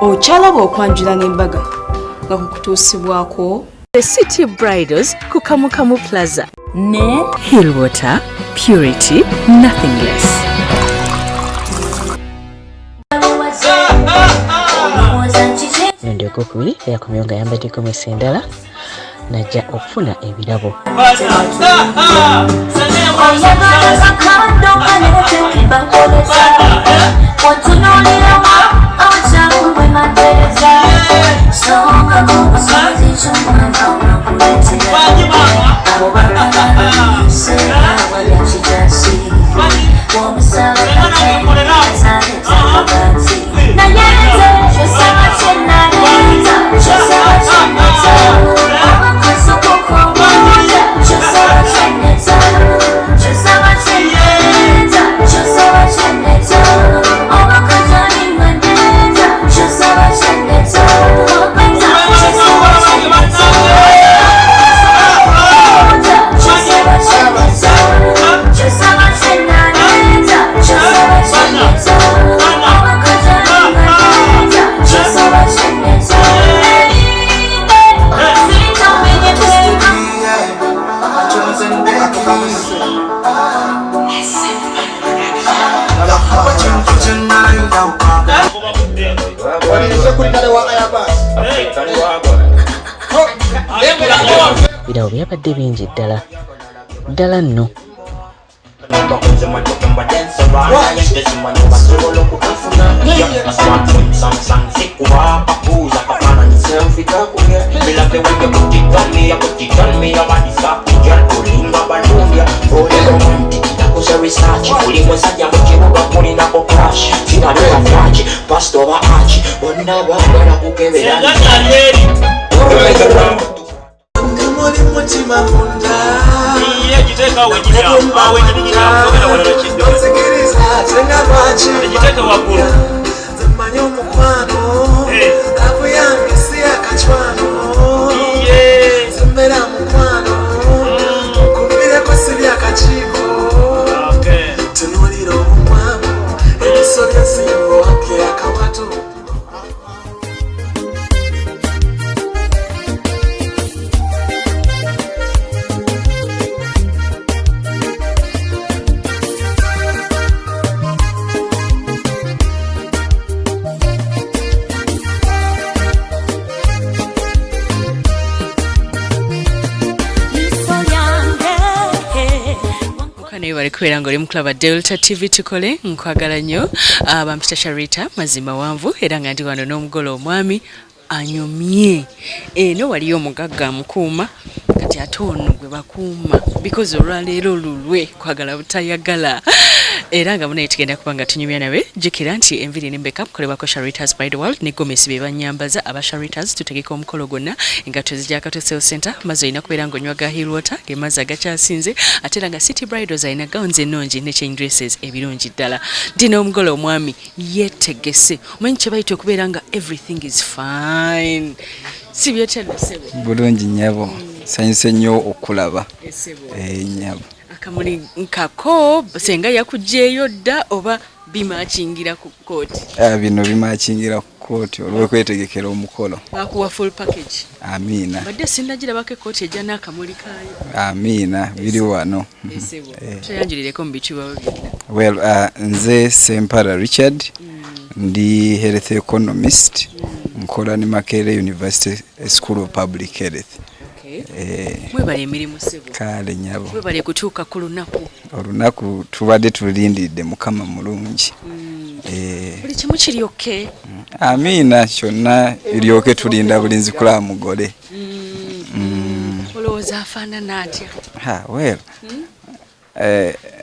Ochalaba okwanjula n'embaga nga kukutuusibwako The City Bridals ku Kamukamu Plaza ne Hillwater Purity Nothing Less. Ndio kokuli ya kumyonga yambadde ko mwesendala najja okufuna ebirabo. Birawo byabadde bingi ddala nno. Kwera ngoli mklaba Delta TV tukole nkwagala nnyo bampita Sharita mazima wanvu era nga ndi wano n'omugolo omwami anyumye no waliyo omugagga mukuuma kati atono gwe bakuuma because olwaleero lulwe kwagala butayagala era nga muna itigenda kubanga tunyumya nawe jikira nti enviri ne backup kolebako Sharita's by the world ne Gomesi be banyambaza aba Sharita's tutegeka omukolo gonna engato zijja kato sales center mazo ina kubera ngonywa ga Hillwater ge maza gakyasinze atera nga City Bridals ina gowns ennongi ne chain dresses ebirungi ddala dino omugolo omwami yetegese omanyi bayito kubera nga everything is fine sibyo tena sebo bulungi nyabo sanyise nnyo okulaba nyabo akamuli nkako senga yakujjeeyo dda oba bimachingira ku kooti bino bimachingira ku kooti olwe kwetegekera omukolo bakuwa full package amina badde sinnagira bake kooti ejja n'akamuli kaayo amina biri wano tuyanjulireko mu bikiwa byonna well nze Sempara Richard ndi health economist nkola ni Makerere University School of Public Health. Mwebale emirimu sebo kale nyabo mwebale kutuuka ku lunaku tubadde tulindidde mukama mulungi buli kimu kiryoke amina kyonna biryoke tulinda bulinzi kula mugole olowooza afaanana atya well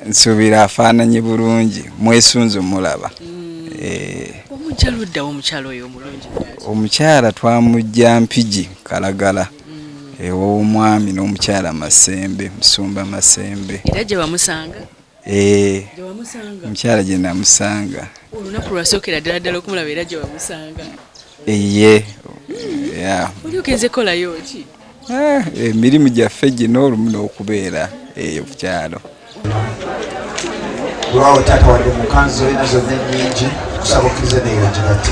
nsuubira afaananye bulungi mwesunze mulaba omukyala oddawo omukyala oyo omulungi omukyala twamujja Mpigi Kalagala omwami n'omukyala Masembe Musumba Masembe era gye wamusanga omukyala gye namusanga olunaku lwasookera ddala okumulaba era gye wamusanga oli ogenze kolayo ki emirimu gyaffe gino olumu n'okubeera eyo ku kyalo Lwao tata wadde mukanzo nazo nnyingi kusaba okkiriza neyo gibate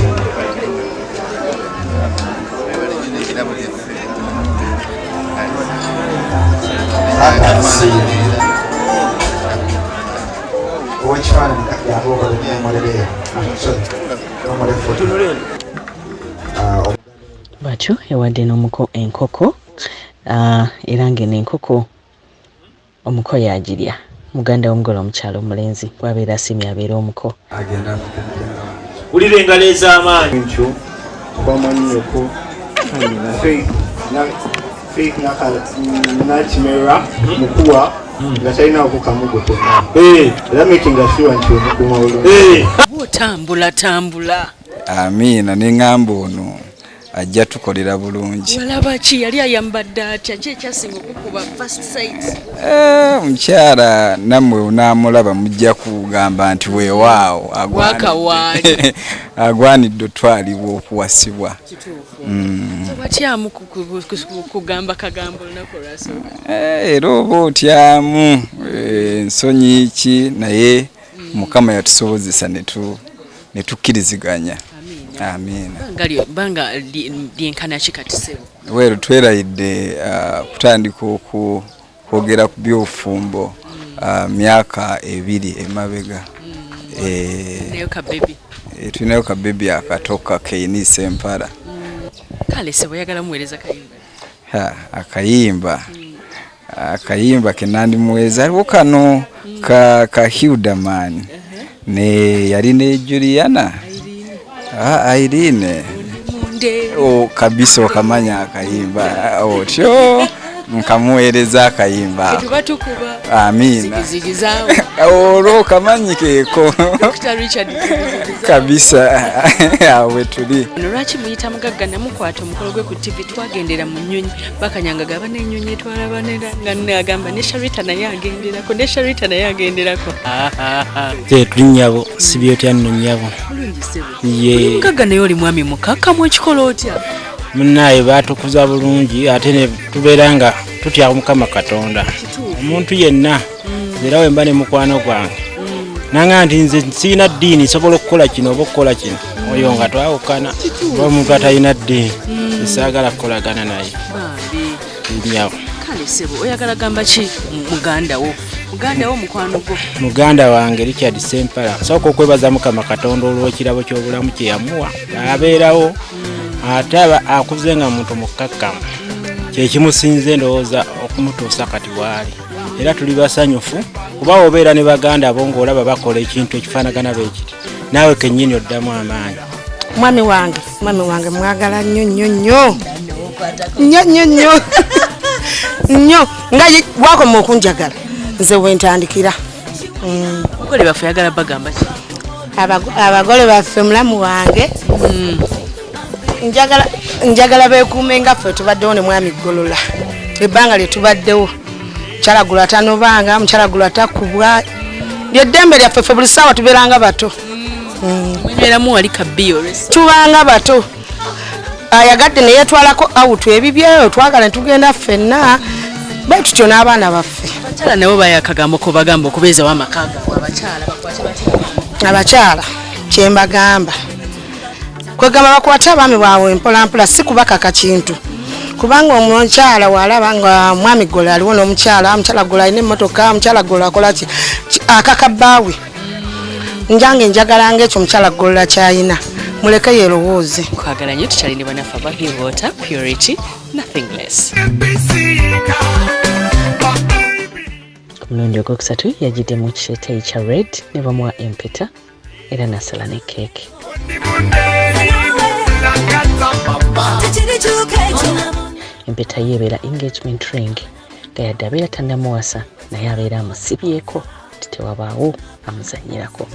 Bwatyo yawadde n'omuko enkoko era ng'eno enkoko omuko yagirya muganda w'omugole omukyalo omulenzi bw'abeera asimye abeera omuko wulira engalo ez'amaanyi bamanyeko Nakimera mukuwa nga talina okukamugo konna era making sure nti omukuma bulungi otambula amiina ne ŋŋamba ono ajja tukolera bulungi. Walaba ki yali ayambadde atya ki ekyasinga okukuba first sight? Mukyala nammwe unaamulaba mujja kugamba nti weewaawo agwanidde otwalibwa okuwasibwa. Watyamu kugamba kagambo olunaku olwasooka? Era oba otyamu ensonyi ki naye Mukama yatusobozesa ne tukkiriziganya. Amiina. Banga lyenkana ki kati ssebo? Weero twerayidde kutandika okwogera ku by'obufumbo myaka 2 emabega. Tulinayo ka bebi akatoka keyinisa empala. Kale ssebo oyagala muweereza kayimba? Akayimba ke nandimuweereza aliwo kano ka Hildaman ne yali ne Juliana. Irene kabisa okamanya akayimba otyo nkamuweereza akayimba amiina olwo kamanyikeeko kabisa awe tuli. Lwaki muyita mugagga namukwata omukolo gwe ku TV twagendera mu nnyonyi bakanyanga gaba n'ennyonyi etwalabanera nga nagamba ne Sharita naye agenderako tulinnyabo si byotya nno nnyabo mugagga naye oli mwami mukakkamu ekikola otya? Munnaye baatukuza bulungi ate ne tubeera nga tutya Mukama Katonda omuntu yenna era wemba ne mukwano gwange nanga nti nze siina ddiini nsobola okukola kino oba okukola kino oyo nga twawukana oba omuntu atalina ddiini esaagala kukolagana naye nyawo. Kale ssebo oyagala gamba ki muganda wo mukwano gwo? Muganda wange Richard Sempala sooka okwebaza Mukama Katonda olw'ekirabo ky'obulamu kye yamuwa abeerawo ate akuze nga muntu mukkakkamu kyekimusinze ndowooza okumutuusa kati waali era tuli basanyufu kuba obeera ne baganda abo ng'olaba bakola ekintu ekifaanagana beekiti naawe kennyini oddamu amaanyi. Mwami wange mwagala nnyo nga wakoma okunjagala nze wentandikira. Abagole baffe yagala bagamba ki? Abagole baffe mulamu wange njagala beekuume nga ffe tubaddewo ne mwami Golola ebbanga lye tubaddewo mukyalagula tanobanga mukyalagula takubwa lyeddembe lyaffe ffe buli ssaawa tubeeranga bato. Mwenyweremu wali kabbiyo tubanga bato ayagadde ne yeetwalako awutu ebibyeyo twagala ne tugenda ffenna bwe tutyo n'abaana baffe. Abakyala nabo baye akagambo ko bagamba okubeezawo amaka gaabwe abakyala kyembagamba kwegamba bakwate abaami baabwe mpolampola si kubakaka kintu kubanga omukyala walaba nga mwami Gola aliwo n'omukyala Gola alina emmotoka mukyala Gola akola ki akaka bbaawe njange njagala ng'ekyo mukyala Gola kyayina muleke yerowooze. Kwagala nnyo tukyalini bannaffe aba Pure Water, Purity, nothing less. Ku mulundi ogwokusatu yagiddemu ekiteeteeyi kya red ne bamuwa empeta era n'asala ne keeki. Empeta ye ebeera engagement ring nga yadde abeera tannamuwasa naye abeera amusibyeko titewabaawo amuzannyirako.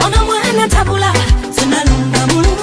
Ono mwana tabula, sinalunga mulu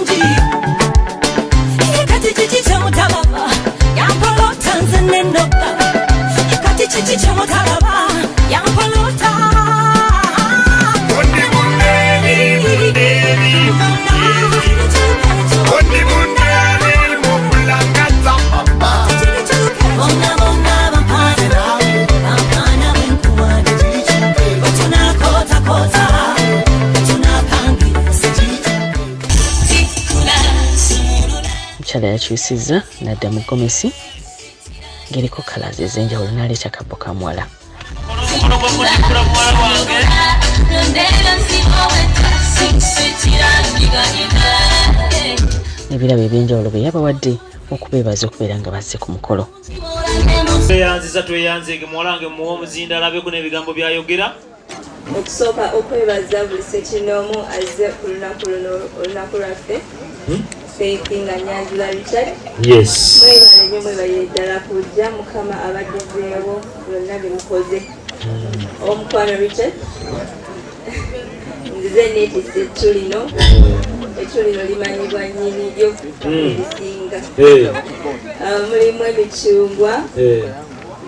omukyala yakyusizza n'adda mu gomesi ng'eriko kalazi ez'enjawulo n'aleeta akabbo ka muwala. N'ebirabo eby'enjawulo bye yabawadde okubeebaza okubeera nga bazze ku mukolo. Tweyanzege muwalange muwa omuzinda alabeko n'ebigambo byayogera. Okusooka okwebaza buli sekinoomu azze ku lunaku luno olunaku lwaffe Faithinga Nyanjula Richard. Yes. Mwebale nnyo mwebale ddala kujja Mukama abaddezeewo byonna bye mukoze. Omukwano Richard nzize neetisse ettu lino. Ettu lino limanyibwa nnyini lyo erisinga. Mulimu emicungwa,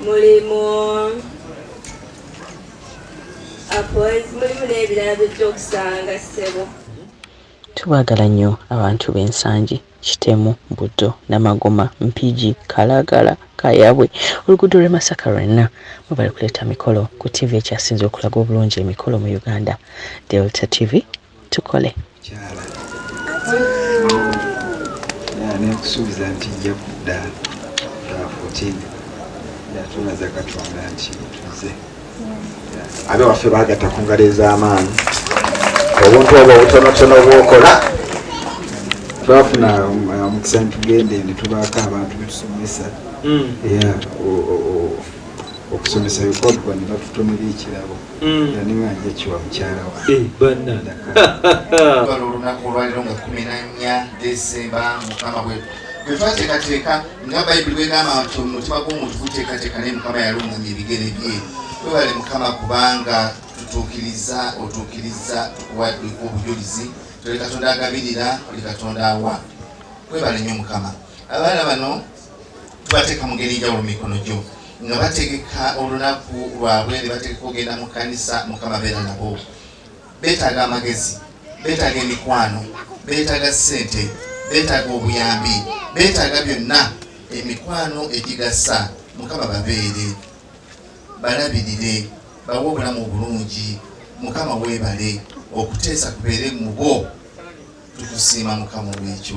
mulimu apples, mulimu n'ebirala by'ojja okusanga ssebo. Tubaagala nnyo abantu b'ensangi Kitemu, Buddo, Namagoma, Mpigi, Kalagala, Kayabwe, oluguudo lw'e Masaka lwenna mwe bali kuleeta mikolo ku TV ekyasinze okulaga obulungi emikolo mu Uganda. Delta TV tukole. Nekusuubiza nti nja kudda 14 yatunaza Katonda nti tuze. Abe waffe baagatta ku ngalo ez'amaanyi obuntu obwo obutonotono bwokola twafuna omukisa ntugende ne tubaako abantu betusomesa okusomesa bikolwa ne batutonera ekirabo yaninganja kiwa mukyala wa olunaku olwaliro nga 14 Desemba Mukama bwe twateekateeka nga Bayibuli bwegamba nti omutima gw'omuntu guteekateeka naye Mukama yalungamya ebigere bye. Webale Mukama kubanga otuukiriza tukuwadde obujulizi tuli Katonda agabirira oli Katonda awa. Webale nnyo Mukama. Abaana bano tubateeka mu ngeri njawulo mikono gyo nga bategeka olunaku lwabwe ne bategeka ogenda mu kkanisa Mukama beera nabo. Beetaaga amagezi, beetaaga emikwano, beetaaga ssente, beetaaga obuyambi, beetaaga byonna emikwano egigasa. Mukama babeere, balabirire, bawe obulamu obulungi. Mukama weebale, okuteesa kubeere mu bo. Tukusiima Mukama olw'ekyo.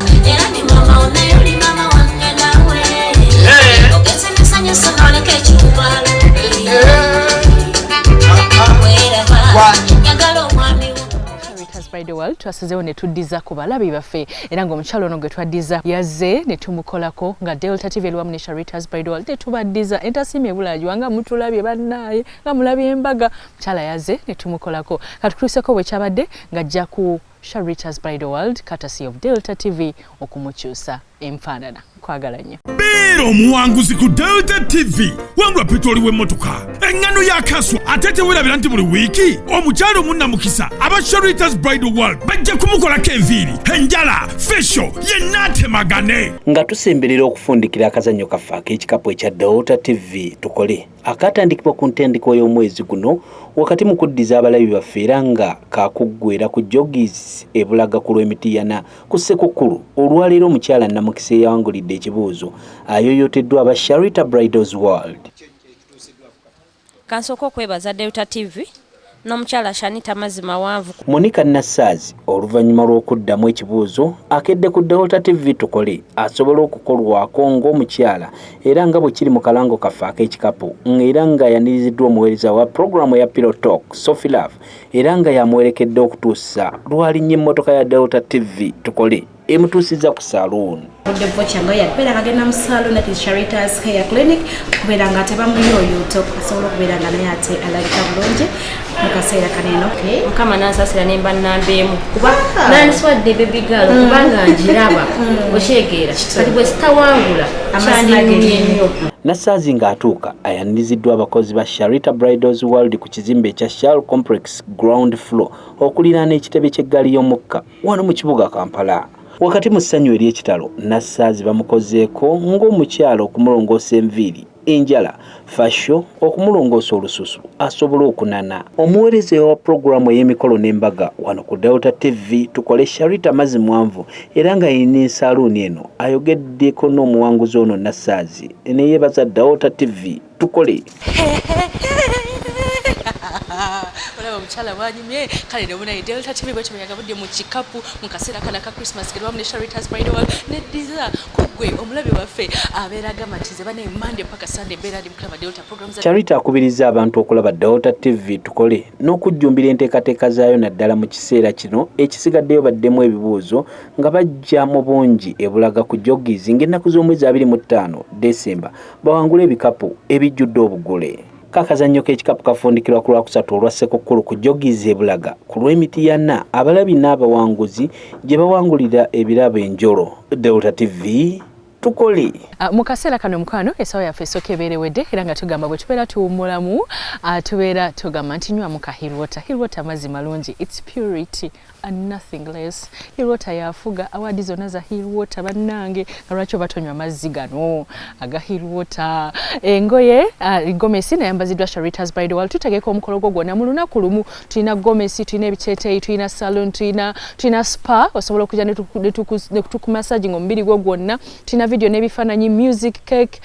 SHARITAH'S by the world twasazeewo ne tuddiza ku balabi baffe era ng'omukyalo ono gwe twaddiza yazze ne tumukolako nga Delta TV eliwamu ne SHARITAH'S by the world ne tubaddiza entasiima ebulajwa nga mutulabye bannaaye nga mulabye embaga. Mukyala yazze ne tumukolako katutuuseko bwe kyabadde ng'ajja ku SHARITAH'S by the world courtesy of Delta TV okumukyusa enfaanana. Kwagala nnyo. Beera omuwanguzi ku Delta TV wangula petroli w'emmotoka engano yakaswa ate tewerabira nti buli wiiki omukyalo munnamukisa aba SHARITAH'S by the world bajja kumukolako enviiri enjala fesho yenna atemagane nga tusemberera okufundikira akazannyo kaffe ak'ekikapu ekya Delta TV tukole akatandikibwa ku ntendeko y'omwezi guno wakati mu kuddiza abalabi baffe era nga kakuggwera ku jogis ebulaga ku lw'emitiyana ku Ssekukkulu. Olwaleero omukyala nnamukisa eyawangulidde ekibuuzo ayoyoteddwa aba Sharita Bridals World. Kansooka okwebaza Delta TV n'omukyala Shanita mazima wanvu. Monica Nassaazi oluvannyuma lw'okuddamu ekibuuzo akedde ku Delta TV tukole asobola okukolwako ng'omukyala era nga bwe kiri mu kalango kaffe ak'ekikapu era nga yaniriziddwa omuweereza wa programu ya Pillow Talk Sophie Love era nga yamuwerekedde okutuusa lw'alinnye emmotoka ya Delta TV tukole emutuusizza ku saloon. Devo chango ya kwera kagenda mu saloon at SHARITAH'S Hair Clinic kubera nga tebamuyoyota asobola okubeera nga naye ate alabika bulungi mu kaseera kaneno. Mukama nansasira nemba nnambeemu kuba nanswadde baby girl kubanga njiraba okyegeera kati bwe sitawangula kyandinumye nnyo. Nassaazi ng'atuuka ayaniriziddwa abakozi ba Sharita Bridals World ku kizimbe ekya Shell Complex ground floor okuliraana ekitebe ky'eggaali y'omukka wano mu kibuga Kampala. Wakati mu ssanyu ery'ekitalo Nassaazi bamukozeeko ng'omukyalo okumulongoosa enviiri enjala fasho okumulongoosa olususu asobola okunana. Omuweereza wa programu ey'emikolo n'embaga wano ku Delta TV tukole Sharita mazimwanvu era nga yina ensaaluuni eno ayogeddeko n'omuwanguzi ono Nassaazi ne yeebaza Delta TV tukole. Olaba omukyala bwanyumye kale ne munaye Delta TV bwe kimuyagabudde mu kikapu mu kaseera kana ka Christmas ke lwamu ne SHARITAH'S by the world ne ddiza ku gwe omulabi waffe abeera agamba nti ze bane Monday mpaka Sunday beera ali mukulaba Delta programs. Charity akubiriza abantu okulaba Delta TV tukole n'okujjumbira enteekateeka zaayo naddala mu kiseera kino ekisigaddeyo baddemu ebibuuzo nga bajja mu bungi ebulaga ku joggies ng'ennaku z'omwezi 25 Desemba bawangula ebikapu ebijjudde obugule. Kakazannyo k'ekikapu kafundikirwa ku Lwakusatu olwa Ssekukkulu ku joggies ebulaga ku lw'emiti ya 4 abalabi n'abawanguzi gye bawangulira ebirabo enjolo. Delta TV tukole. Mu kaseera kano mukwano esawa yaffe esooka ebeerewedde era nga tugamba bwe tubeera tuwummulamu tubeera tugamba nti nywa muka Hill Water. Hill Water mazzi malungi, it's purity and nothing less. Hill Water yafuga awaadi zonna za Hill Water bannange lwaki oba tonywa mazzi gano aga Hill Water. Engoye gomesi nayambaziddwa Sharita's Bridal World. Tutegeka omukolo gwo gwonna mu lunaku lumu. Tulina gomesi, tulina ebiteeteeyi, tulina salon, tulina spa osobola okujja ne tukumassaging omubiri gwo gwonna. Tulina video n'ebifaananyi, music, cake,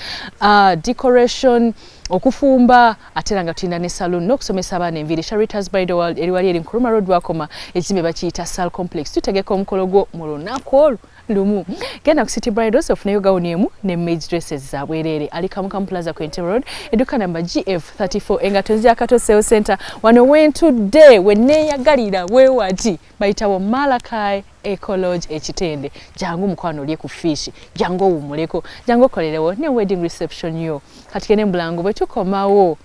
decoration, okufumba ate nga tulina ne salon n'okusomesa abaana enviiri. Sharita's Bridal World eri wali eri Nkuruma Road Wakoma ekizimbe bakiyita Sal Complex. Tutegeka omukolo gwo mu lunaku lumu. Genda ku City Bridals ofuneyo gawuni emu ne maids dresses za bwereere. Ali Kamukamu Plaza Quinte Road edduka namba GF34 engato nzija Kato Sales Center wano wentudde wenneeyagalira weewati bayitawo Malakai Ecolodge ekitende. Jangu mukwano olye ku fish, jangu owummuleko, jangu okolerewo ne wedding reception yo. Kati kene mbulango bwe tukomawo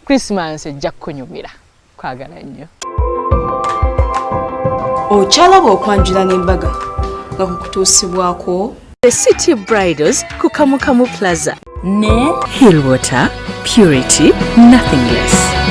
Christmas ejja kunyumira. Kwagala nnyo. Okyalaba okwanjula n'embaga nga kukutuusibwako The City Bridals ku Kamukamu Plaza ne Hill Water, purity, nothing less.